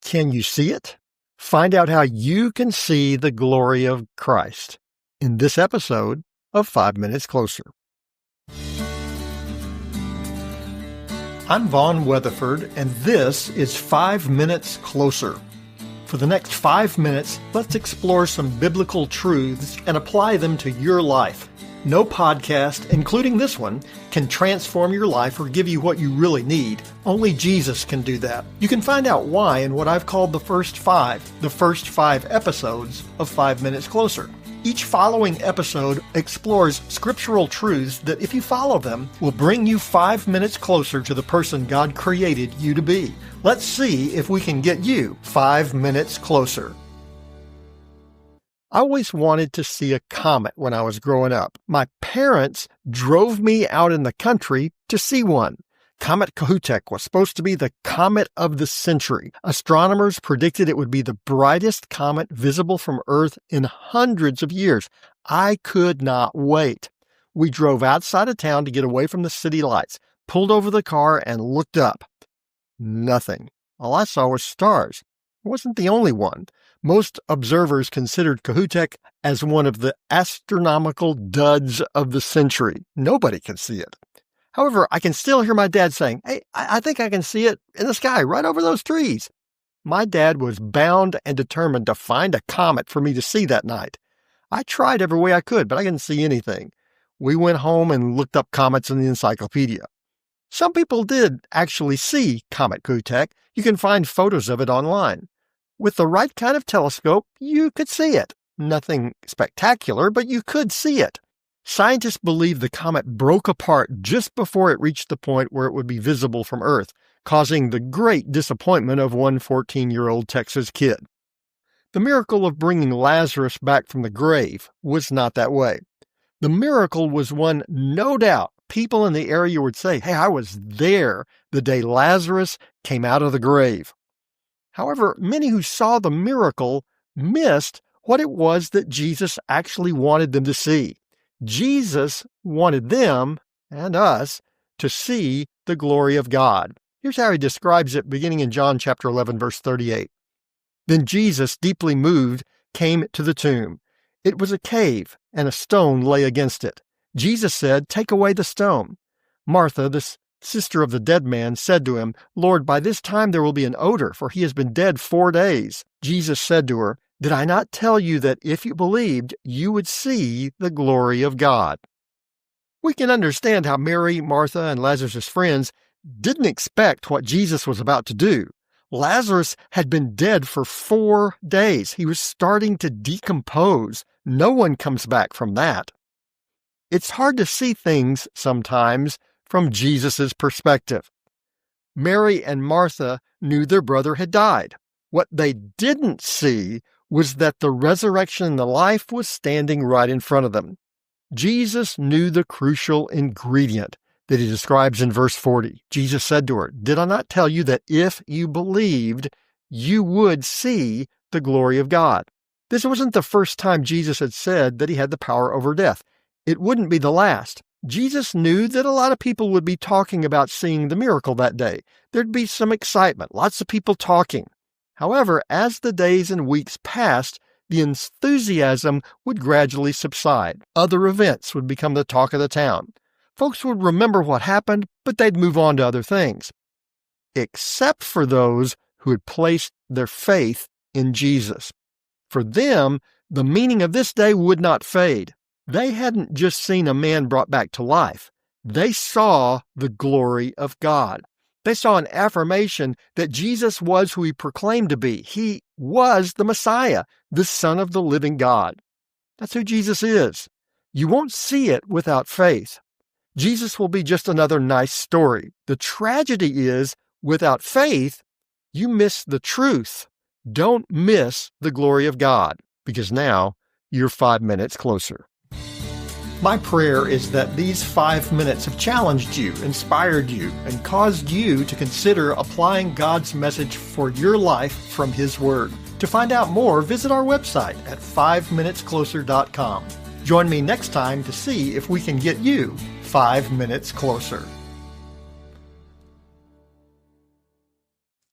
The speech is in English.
Can you see it? Find out how you can see the glory of Christ in this episode of 5 Minutes Closer. I'm Vaughn Weatherford, and this is 5 Minutes Closer. For the next 5 minutes, let's explore some biblical truths and apply them to your life. No podcast, including this one, can transform your life or give you what you really need. Only Jesus can do that. You can find out why in what I've called the first five episodes of 5 Minutes Closer. Each following episode explores scriptural truths that, if you follow them, will bring you 5 minutes closer to the person God created you to be. Let's see if we can get you 5 minutes closer. I always wanted to see a comet when I was growing up. My parents drove me out in the country to see one. Comet Kohoutek was supposed to be the comet of the century. Astronomers predicted it would be the brightest comet visible from Earth in hundreds of years. I could not wait. We drove outside of town to get away from the city lights, pulled over the car, and looked up. Nothing. All I saw was stars. I wasn't the only one. Most observers considered Kohoutek as one of the astronomical duds of the century. Nobody can see it. However, I can still hear my dad saying, "Hey, I think I can see it in the sky right over those trees." My dad was bound and determined to find a comet for me to see that night. I tried every way I could, but I didn't see anything. We went home and looked up comets in the encyclopedia. Some people did actually see Comet Kohoutek. You can find photos of it online. With the right kind of telescope, you could see it. Nothing spectacular, but you could see it. Scientists believe the comet broke apart just before it reached the point where it would be visible from Earth, causing the great disappointment of one 14-year-old Texas kid. The miracle of bringing Lazarus back from the grave was not that way. The miracle was one, no doubt, people in the area would say, "Hey, I was there the day Lazarus came out of the grave." However, many who saw the miracle missed what it was that Jesus actually wanted them to see. Jesus wanted them, and us, to see the glory of God. Here's how he describes it beginning in John chapter 11, verse 38. Then Jesus, deeply moved, came to the tomb. It was a cave, and a stone lay against it. Jesus said, "Take away the stone." Martha, the sister of the dead man, said to him, "Lord, by this time there will be an odor, for he has been dead 4 days." Jesus said to her, "Did I not tell you that if you believed, you would see the glory of God?" We can understand how Mary, Martha, and Lazarus' friends didn't expect what Jesus was about to do. Lazarus had been dead for 4 days. He was starting to decompose. No one comes back from that. It's hard to see things sometimes from Jesus' perspective. Mary and Martha knew their brother had died. What they didn't see was that the resurrection and the life was standing right in front of them. Jesus knew the crucial ingredient that he describes in verse 40. Jesus said to her, "Did I not tell you that if you believed, you would see the glory of God?" This wasn't the first time Jesus had said that he had the power over death. It wouldn't be the last. Jesus knew that a lot of people would be talking about seeing the miracle that day. There'd be some excitement, lots of people talking. However, as the days and weeks passed, the enthusiasm would gradually subside. Other events would become the talk of the town. Folks would remember what happened, but they'd move on to other things. Except for those who had placed their faith in Jesus. For them, the meaning of this day would not fade. They hadn't just seen a man brought back to life. They saw the glory of God. They saw an affirmation that Jesus was who he proclaimed to be. He was the Messiah, the Son of the living God. That's who Jesus is. You won't see it without faith. Jesus will be just another nice story. The tragedy is, without faith, you miss the truth. Don't miss the glory of God, because now you're 5 minutes closer. My prayer is that these 5 minutes have challenged you, inspired you, and caused you to consider applying God's message for your life from His Word. To find out more, visit our website at 5minutescloser.com. Join me next time to see if we can get you 5 minutes closer.